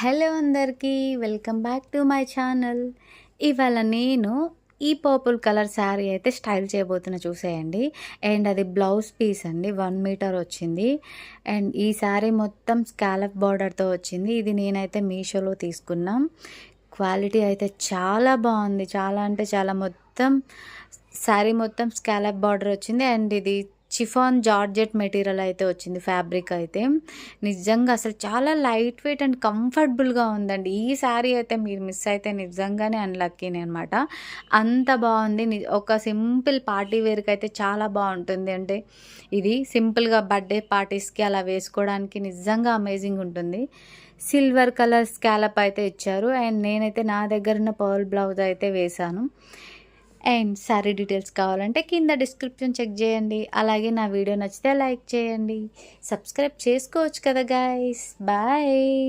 Hello అందరికీ welcome back to my channel. ఇవాళ నేను ఈ పర్పుల్ కలర్ శారీ అయితే స్టైల్ చేయబోతున్నా చూసేయండి. అండ్ అది బ్లౌజ్ పీస్ అండి, 1 మీటర్ వచ్చింది. అండ్ ఈ శారీ మొత్తం స్కాలప్ బార్డర్తో వచ్చింది. ఇది నేనైతే మీషోలో తీసుకున్నాం. క్వాలిటీ అయితే చాలా బాగుంది, చాలా అంటే చాలా. మొత్తం శారీ మొత్తం స్కాలప్ బార్డర్ వచ్చింది. అండ్ ఇది చిఫాన్ జార్జెట్ మెటీరియల్ అయితే వచ్చింది. ఫ్యాబ్రిక్ అయితే నిజంగా అసలు చాలా లైట్ వెయిట్ అండ్ కంఫర్టబుల్గా ఉందండి. ఈ శారీ అయితే మీరు మిస్ అయితే నిజంగానే అన్లక్కీనే అనమాట. అంత బాగుంది. ఒక సింపుల్ పార్టీ వేర్కి అయితే చాలా బాగుంటుంది. అంటే ఇది సింపుల్గా బర్త్డే పార్టీస్కి అలా వేసుకోవడానికి నిజంగా అమేజింగ్ ఉంటుంది. సిల్వర్ కలర్ స్కాలప్ అయితే ఇచ్చారు. అండ్ నేనైతే నా దగ్గర ఉన్న పర్ల్ బ్లౌజ్ అయితే వేశాను. అండ్ శారీ డీటెయిల్స్ కావాలంటే కింద డిస్క్రిప్షన్ చెక్ చేయండి. అలాగే నా వీడియో నచ్చితే లైక్ చేయండి, సబ్స్క్రైబ్ చేసుకోవచ్చు కదా గైస్. బాయ్.